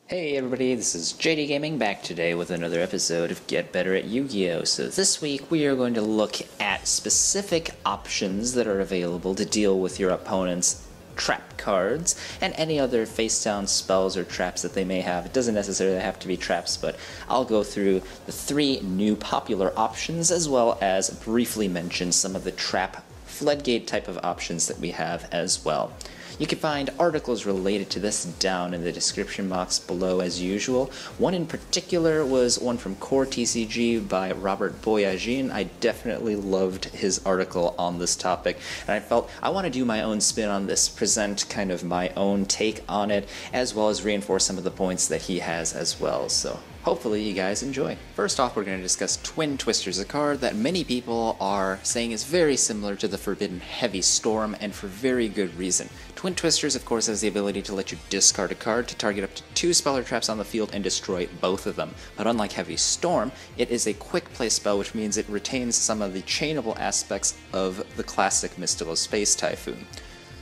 Hey everybody, this is JDGaming back today with another episode of Get Better at Yu-Gi-Oh! So this week we are going to look at specific options that are available to deal with your opponent's trap cards and any other face-down spells or traps that they may have. It doesn't necessarily have to be traps, but I'll go through the three new popular options as well as briefly mention some of the trap floodgate type of options that we have as well. You can find articles related to this down in the description box below as usual. One in particular was one from Core TCG by Robert Boyagin. I definitely loved his article on this topic, and I felt I want to do my own spin on this, present kind of my own take on it, as well as reinforce some of the points that he has as well. So hopefully you guys enjoy. First off, we're going to discuss Twin Twisters, a card that many people are saying is very similar to the Forbidden Heavy Storm, and for very good reason. Twin Twisters, of course, has the ability to let you discard a card to target up to 2 spell or traps on the field and destroy both of them. But unlike Heavy Storm, it is a quick play spell, which means it retains some of the chainable aspects of the classic Mystical Space Typhoon.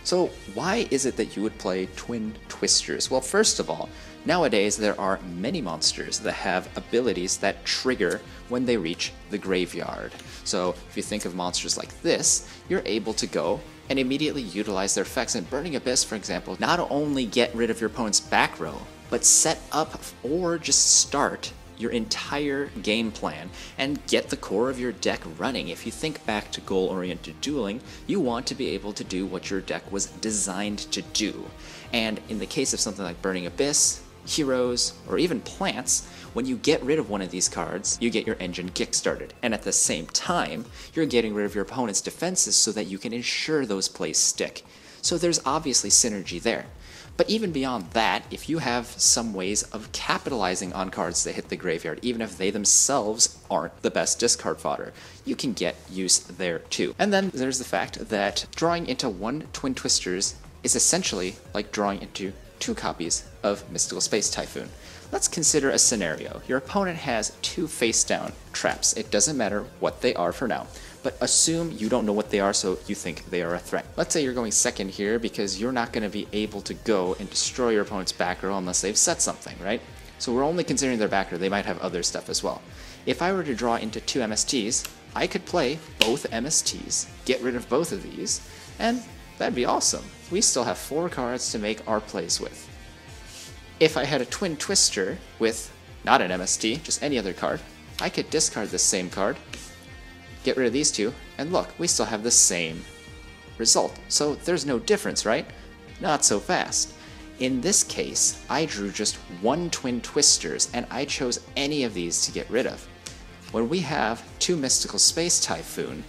So why is it that you would play Twin Twisters? Well, first of all, nowadays there are many monsters that have abilities that trigger when they reach the graveyard. So if you think of monsters like this, you're able to go and immediately utilize their effects. In Burning Abyss, for example, not only get rid of your opponent's back row, but set up or just start your entire game plan and get the core of your deck running. If you think back to goal-oriented dueling, you want to be able to do what your deck was designed to do. And in the case of something like Burning Abyss, Heroes, or even Plants, when you get rid of one of these cards, you get your engine kickstarted. And at the same time, you're getting rid of your opponent's defenses so that you can ensure those plays stick. So there's obviously synergy there. But even beyond that, if you have some ways of capitalizing on cards that hit the graveyard, even if they themselves aren't the best discard fodder, you can get use there too. And then there's the fact that drawing into one Twin Twisters is essentially like drawing into 2 copies of Mystical Space Typhoon. Let's consider a scenario. Your opponent has 2 face-down traps. It doesn't matter what they are for now, but assume you don't know what they are, so you think they are a threat. Let's say you're going second here because you're not going to be able to go and destroy your opponent's back row unless they've set something, right? So we're only considering their back row. They might have other stuff as well. If I were to draw into 2 MSTs, I could play both MSTs, get rid of both of these, and that'd be awesome. We still have 4 cards to make our plays with. If I had a Twin Twister with not an MST, just any other card, I could discard this same card, get rid of these 2, and look, we still have the same result. So there's no difference, right? Not so fast. In this case, I drew just 1 Twin Twisters, and I chose any of these to get rid of. When we have 2 Mystical Space Typhoon,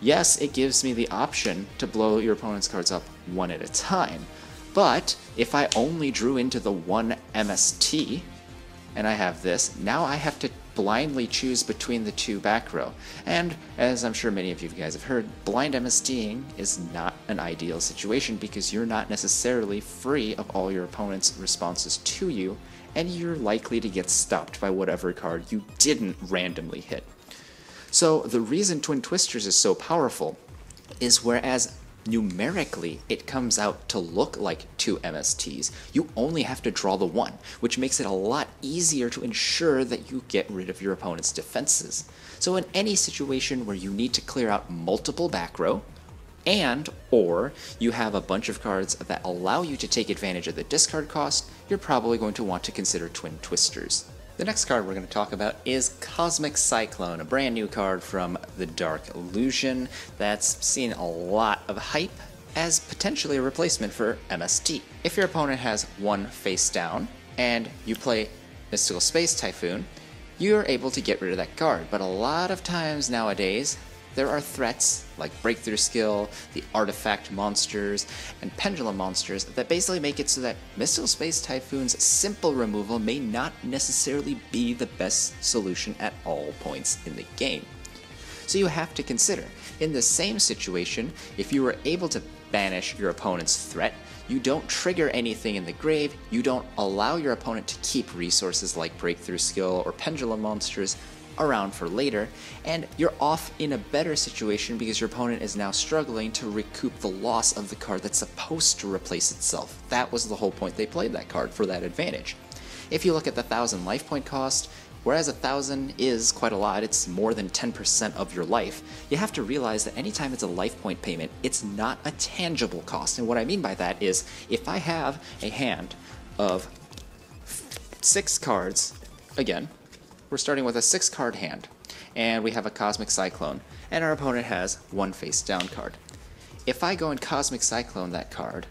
yes, it gives me the option to blow your opponent's cards up one at a time, but if I only drew into the 1 MST, and I have this, now I have to blindly choose between the 2 back row. And as I'm sure many of you guys have heard, blind MSTing is not an ideal situation because you're not necessarily free of all your opponent's responses to you, and you're likely to get stopped by whatever card you didn't randomly hit. So the reason Twin Twisters is so powerful is whereas numerically it comes out to look like 2 MSTs, you only have to draw the 1, which makes it a lot easier to ensure that you get rid of your opponent's defenses. So in any situation where you need to clear out multiple back row, and or you have a bunch of cards that allow you to take advantage of the discard cost, you're probably going to want to consider Twin Twisters. The next card we're going to talk about is Cosmic Cyclone, a brand new card from the Dark Illusion that's seen a lot of hype as potentially a replacement for MST. If your opponent has 1 face down and you play Mystical Space Typhoon, you're able to get rid of that card, but a lot of times nowadays there are threats like Breakthrough Skill, the Artifact monsters, and Pendulum monsters that basically make it so that Mystical Space Typhoon's simple removal may not necessarily be the best solution at all points in the game. So you have to consider, in the same situation, if you were able to banish your opponent's threat, you don't trigger anything in the grave, you don't allow your opponent to keep resources like Breakthrough Skill or Pendulum monsters around for later, and you're off in a better situation because your opponent is now struggling to recoup the loss of the card that's supposed to replace itself. That was the whole point they played that card, for that advantage. If you look at the 1,000 life point cost, whereas 1,000 is quite a lot, it's more than 10% of your life, you have to realize that anytime it's a life point payment, it's not a tangible cost. And what I mean by that is, if I have a hand of 6 cards, again, we're starting with a 6-card hand, and we have a Cosmic Cyclone, and our opponent has 1 face-down card. If I go and Cosmic Cyclone that card,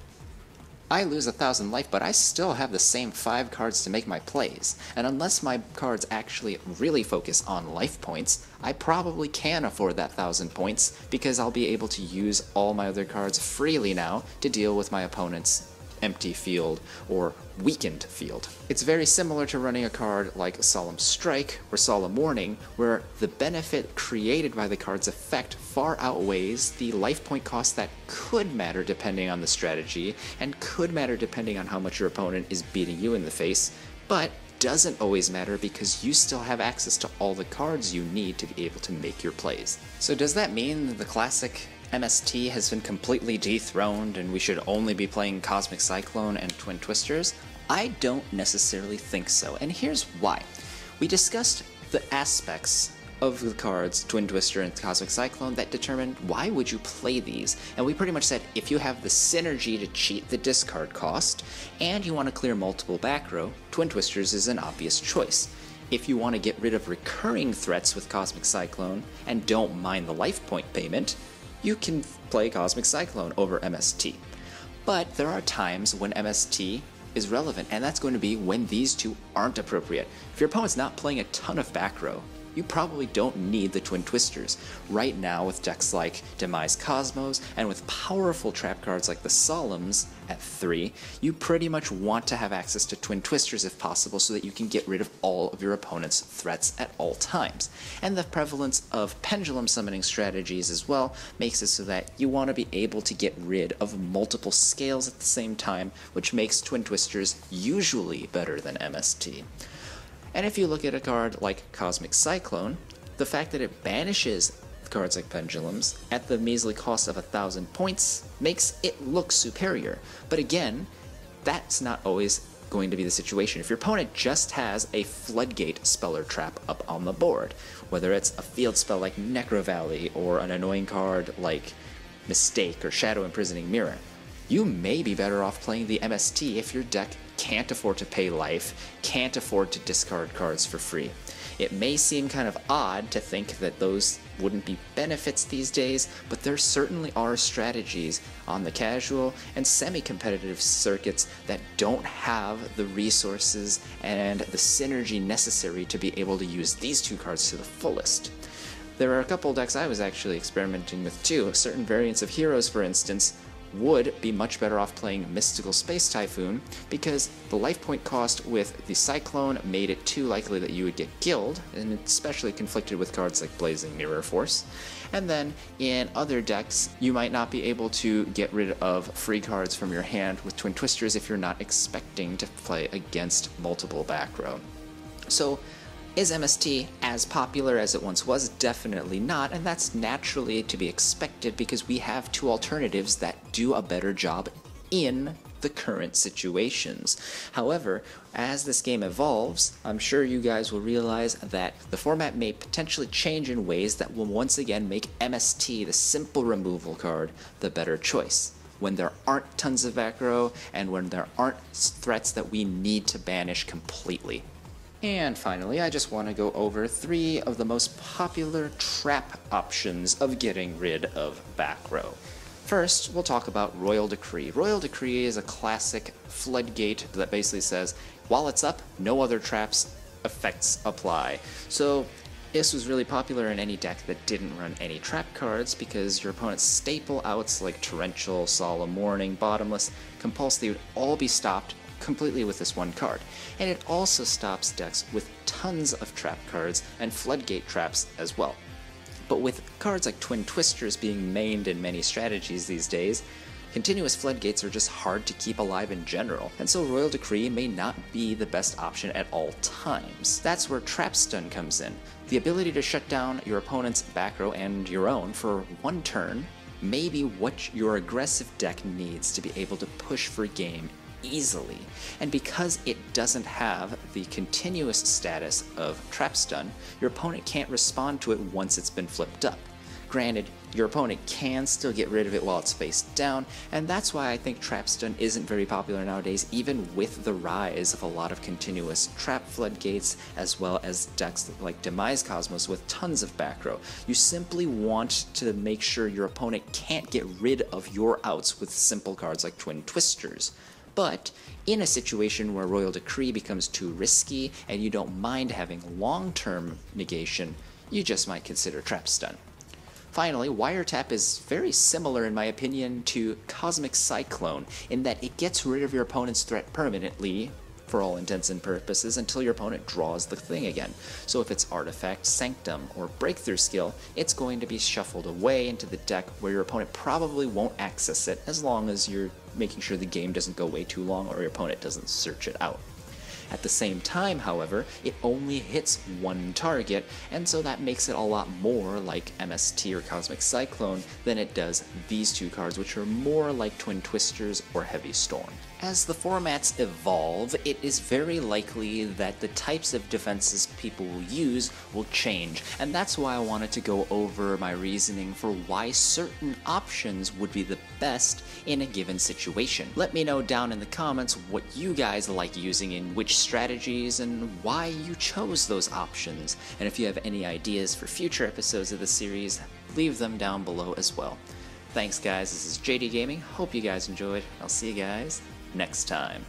I lose 1,000 life, but I still have the same 5 cards to make my plays, and unless my cards actually really focus on life points, I probably can afford that 1,000 points, because I'll be able to use all my other cards freely now to deal with my opponent's empty field or weakened field. It's very similar to running a card like Solemn Strike or Solemn Warning, where the benefit created by the card's effect far outweighs the life point cost that could matter depending on the strategy, and could matter depending on how much your opponent is beating you in the face, but doesn't always matter because you still have access to all the cards you need to be able to make your plays. So does that mean that the classic MST has been completely dethroned and we should only be playing Cosmic Cyclone and Twin Twisters? I don't necessarily think so, and here's why. We discussed the aspects of the cards Twin Twister and Cosmic Cyclone that determine why would you play these, and we pretty much said if you have the synergy to cheat the discard cost and you want to clear multiple back row, Twin Twisters is an obvious choice. If you want to get rid of recurring threats with Cosmic Cyclone and don't mind the life point payment, you can play Cosmic Cyclone over MST. But there are times when MST is relevant, and that's going to be when these two aren't appropriate. If your opponent's not playing a ton of back row, you probably don't need the Twin Twisters. Right now, with decks like Demise Cosmos, and with powerful trap cards like the Solemns at 3, you pretty much want to have access to Twin Twisters if possible so that you can get rid of all of your opponent's threats at all times. And the prevalence of pendulum summoning strategies as well makes it so that you want to be able to get rid of multiple scales at the same time, which makes Twin Twisters usually better than MST. And if you look at a card like Cosmic Cyclone, the fact that it banishes cards like Pendulums at the measly cost of 1,000 points makes it look superior. But again, that's not always going to be the situation. If your opponent just has a Floodgate spell or trap up on the board, whether it's a field spell like Necro Valley or an annoying card like Mistake or Shadow Imprisoning Mirror, you may be better off playing the MST if your deck can't afford to pay life, can't afford to discard cards for free. It may seem kind of odd to think that those wouldn't be benefits these days, but there certainly are strategies on the casual and semi-competitive circuits that don't have the resources and the synergy necessary to be able to use these two cards to the fullest. There are a couple decks I was actually experimenting with too. Certain variants of heroes, for instance, would be much better off playing Mystical Space Typhoon because the life point cost with the Cyclone made it too likely that you would get killed, and especially conflicted with cards like Blazing Mirror Force. And then in other decks, you might not be able to get rid of free cards from your hand with Twin Twisters if you're not expecting to play against multiple back row. So, is MST as popular as it once was? Definitely not, and that's naturally to be expected because we have two alternatives that do a better job in the current situations. However, as this game evolves, I'm sure you guys will realize that the format may potentially change in ways that will once again make MST, the simple removal card, the better choice, when there aren't tons of back row and when there aren't threats that we need to banish completely. And finally, I just want to go over 3 of the most popular trap options of getting rid of back row. First, we'll talk about Royal Decree. Royal Decree is a classic floodgate that basically says, while it's up, no other traps effects apply. So this was really popular in any deck that didn't run any trap cards because your opponent's staple outs like Torrential, Solemn Warning, Bottomless, Compulse, they would all be stopped completely with this one card. And it also stops decks with tons of trap cards and floodgate traps as well. But with cards like Twin Twisters being mained in many strategies these days, continuous floodgates are just hard to keep alive in general, and so Royal Decree may not be the best option at all times. That's where Trap Stun comes in. The ability to shut down your opponent's back row and your own for one turn may be what your aggressive deck needs to be able to push for game easily. And because it doesn't have the continuous status of Trap Stun, your opponent can't respond to it once it's been flipped up. Granted, your opponent can still get rid of it while it's face down, and that's why I think Trap Stun isn't very popular nowadays, even with the rise of a lot of continuous trap floodgates, as well as decks like Demise Cosmos with tons of Backrow. You simply want to make sure your opponent can't get rid of your outs with simple cards like Twin Twisters. But in a situation where Royal Decree becomes too risky and you don't mind having long-term negation, you just might consider Trap Stun. Finally, Wiretap is very similar in my opinion to Cosmic Cyclone in that it gets rid of your opponent's threat permanently, for all intents and purposes, until your opponent draws the thing again. So if it's Artifact, Sanctum, or Breakthrough Skill, it's going to be shuffled away into the deck where your opponent probably won't access it as long as you're making sure the game doesn't go way too long or your opponent doesn't search it out. At the same time, however, it only hits one target, and so that makes it a lot more like MST or Cosmic Cyclone than it does these two cards, which are more like Twin Twisters or Heavy Storm. As the formats evolve, it is very likely that the types of defenses people will use will change, and that's why I wanted to go over my reasoning for why certain options would be the best in a given situation. Let me know down in the comments what you guys like using in which strategies and why you chose those options, and if you have any ideas for future episodes of the series, leave them down below as well. Thanks guys, this is JDGaming, hope you guys enjoyed, I'll see you guys next time.